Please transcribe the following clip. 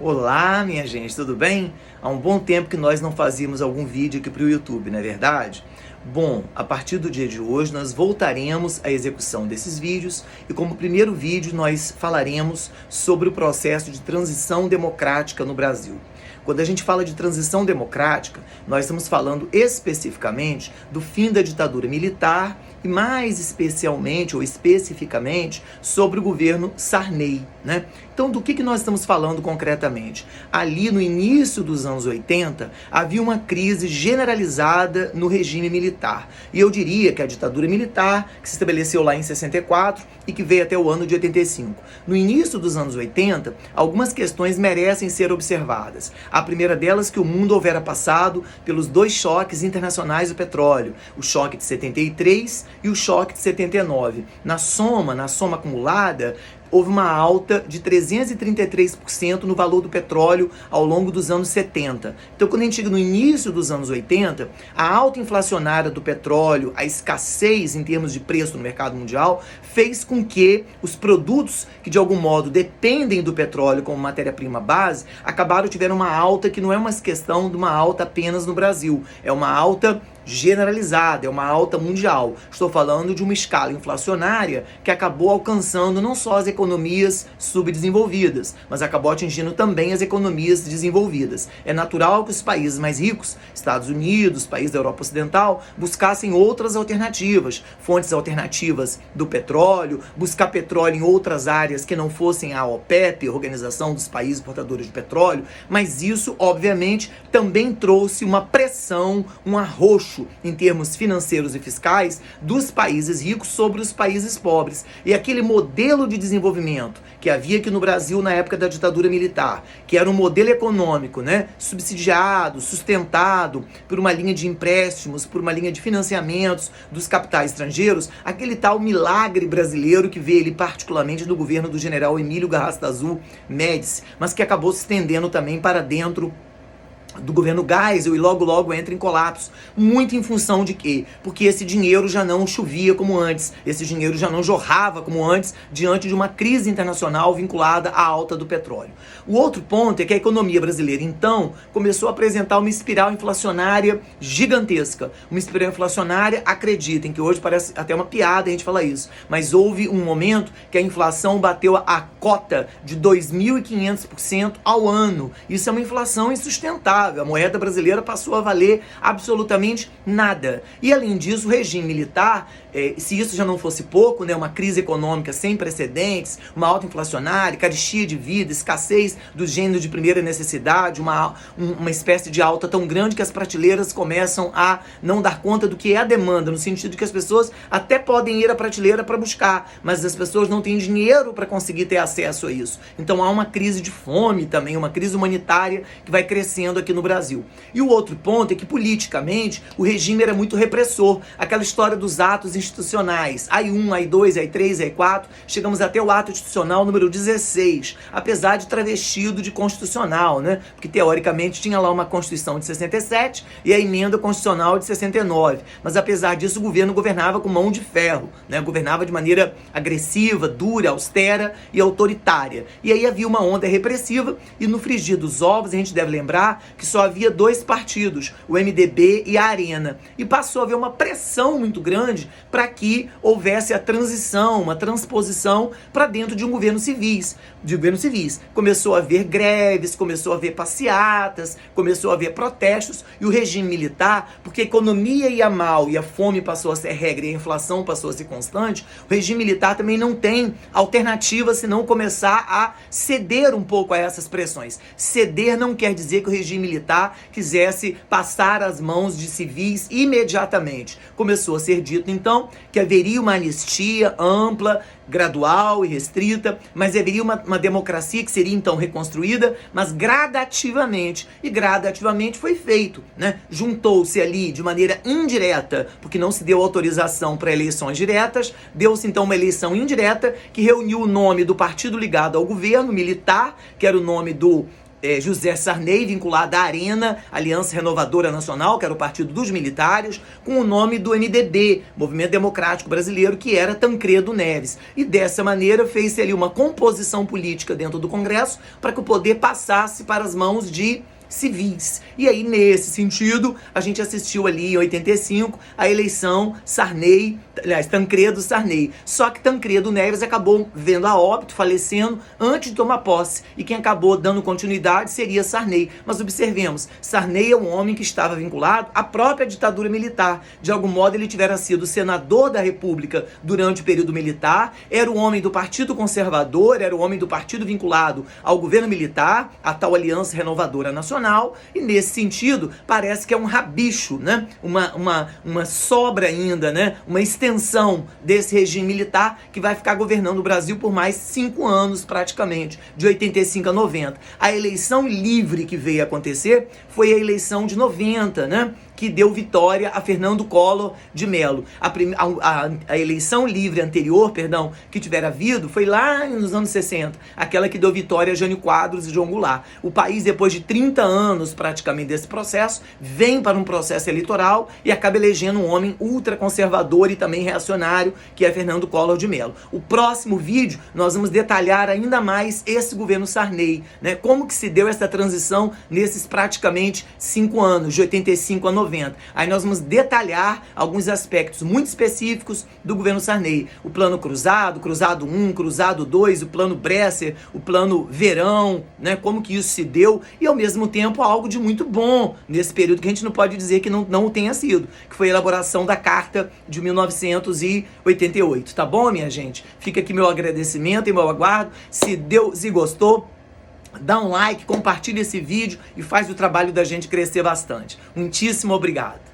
Olá, minha gente, tudo bem? Há um bom tempo que nós não fazíamos algum vídeo aqui para o YouTube, não é verdade? Bom, a partir do dia de hoje nós voltaremos à execução desses vídeos e como primeiro vídeo nós falaremos sobre o processo de transição democrática no Brasil. Quando a gente fala de transição democrática, nós estamos falando especificamente do fim da ditadura militar e mais especialmente ou especificamente sobre o governo Sarney, né? Então, do que nós estamos falando concretamente? Ali no início dos anos 80, havia uma crise generalizada no regime militar. E eu diria que a ditadura militar, que se estabeleceu lá em 64 e que veio até o ano de 85. No início dos anos 80, algumas questões merecem ser observadas. A primeira delas que o mundo houvera passado pelos dois choques internacionais do petróleo, o choque de 73 e o choque de 79. Na soma acumulada, houve uma alta de 333% no valor do petróleo ao longo dos anos 70. Então, quando a gente chega no início dos anos 80, a alta inflacionária do petróleo, a escassez em termos de preço no mercado mundial, fez com que os produtos que de algum modo dependem do petróleo como matéria-prima base, tiveram uma alta que não é uma questão de uma alta apenas no Brasil, é uma alta generalizada, é uma alta mundial. Estou falando de uma escala inflacionária que acabou alcançando não só as economias subdesenvolvidas, mas acabou atingindo também as economias desenvolvidas. É natural que os países mais ricos, Estados Unidos, países da Europa Ocidental, buscassem outras alternativas, fontes alternativas do petróleo, buscar petróleo em outras áreas que não fossem a OPEP, Organização dos Países Exportadores de Petróleo, mas isso, obviamente, também trouxe uma pressão, um arroxo em termos financeiros e fiscais dos países ricos sobre os países pobres. E aquele modelo de desenvolvimento que havia aqui no Brasil na época da ditadura militar, que era um modelo econômico, né, subsidiado, sustentado por uma linha de empréstimos, por uma linha de financiamentos dos capitais estrangeiros, aquele tal milagre brasileiro que veio ali particularmente do governo do general Emílio Garrastazu Médici, mas que acabou se estendendo também para dentro do governo Geisel e logo entra em colapso. Muito em função de quê? Porque esse dinheiro já não chovia como antes, esse dinheiro já não jorrava como antes, diante de uma crise internacional vinculada à alta do petróleo. O outro ponto é que a economia brasileira, então, começou a apresentar uma espiral inflacionária gigantesca. Uma espiral inflacionária, acreditem que hoje parece até uma piada a gente falar isso, mas houve um momento que a inflação bateu a cota de 2.500% ao ano. Isso é uma inflação insustentável. A moeda brasileira passou a valer absolutamente nada. E além disso, o regime militar, se isso já não fosse pouco, né, uma crise econômica sem precedentes, uma alta inflacionária, carestia de vida, escassez dos gêneros de primeira necessidade, uma espécie de alta tão grande que as prateleiras começam a não dar conta do que é a demanda, no sentido de que as pessoas até podem ir à prateleira para buscar, mas as pessoas não têm dinheiro para conseguir ter acesso a isso. Então há uma crise de fome também, uma crise humanitária que vai crescendo aqui no Brasil. E o outro ponto é que politicamente o regime era muito repressor, aquela história dos atos institucionais, AI-1, AI-2, AI-3, AI-4, chegamos até o ato institucional número 16, apesar de travestido de constitucional, né? Porque teoricamente tinha lá uma Constituição de 67 e a emenda constitucional de 69, mas apesar disso o governo governava com mão de ferro, né? Governava de maneira agressiva, dura, austera e autoritária. E aí havia uma onda repressiva e no frigir dos ovos a gente deve lembrar que só havia dois partidos, o MDB e a Arena. E passou a haver uma pressão muito grande para que houvesse a transição, uma transposição para dentro de um governo civis. Começou a haver greves, começou a haver passeatas, começou a haver protestos e o regime militar, porque a economia ia mal e a fome passou a ser regra e a inflação passou a ser constante, o regime militar também não tem alternativa senão começar a ceder um pouco a essas pressões. Ceder não quer dizer que o regime militar quisesse passar as mãos de civis imediatamente. Começou a ser dito, então, que haveria uma anistia ampla, gradual e restrita, mas haveria uma democracia que seria, então, reconstruída, mas gradativamente. E gradativamente foi feito, né? Juntou-se ali de maneira indireta, porque não se deu autorização para eleições diretas, deu-se, então, uma eleição indireta que reuniu o nome do partido ligado ao governo militar, que era o nome do José Sarney, vinculado à ARENA, Aliança Renovadora Nacional, que era o partido dos militares, com o nome do MDB, Movimento Democrático Brasileiro, que era Tancredo Neves. E dessa maneira fez-se ali uma composição política dentro do Congresso para que o poder passasse para as mãos de civis. E aí, nesse sentido, a gente assistiu ali em 85 a eleição Tancredo Sarney. Só que Tancredo Neves acabou vendo a óbito, falecendo antes de tomar posse. E quem acabou dando continuidade seria Sarney. Mas observemos, Sarney é um homem que estava vinculado à própria ditadura militar. De algum modo, ele tivera sido senador da República durante o período militar, era o homem do Partido Conservador, era o homem do partido vinculado ao governo militar, a tal Aliança Renovadora Nacional. E nesse sentido, parece que é um rabicho, né? Uma sobra ainda, né? Uma extensão desse regime militar que vai ficar governando o Brasil por mais 5 anos praticamente, de 85 a 90. A eleição livre que veio acontecer foi a eleição de 90, né? Que deu vitória a Fernando Collor de Mello. A eleição livre anterior, que tiver havido, foi lá nos anos 60, aquela que deu vitória a Jânio Quadros e João Goulart. O país, depois de 30 anos praticamente desse processo, vem para um processo eleitoral e acaba elegendo um homem ultraconservador e também reacionário, que é Fernando Collor de Mello. O próximo vídeo, nós vamos detalhar ainda mais esse governo Sarney, né? Como que se deu essa transição nesses praticamente 5 anos, de 85 a 90. Aí nós vamos detalhar alguns aspectos muito específicos do governo Sarney. O plano Cruzado, Cruzado 1, Cruzado 2, o plano Bresser, o plano Verão, né? Como que isso se deu e ao mesmo tempo algo de muito bom nesse período que a gente não pode dizer que não tenha sido, que foi a elaboração da Carta de 1988. Tá bom, minha gente? Fica aqui meu agradecimento e meu aguardo. Se gostou, dá um like, compartilha esse vídeo e faz o trabalho da gente crescer bastante. Muitíssimo obrigado.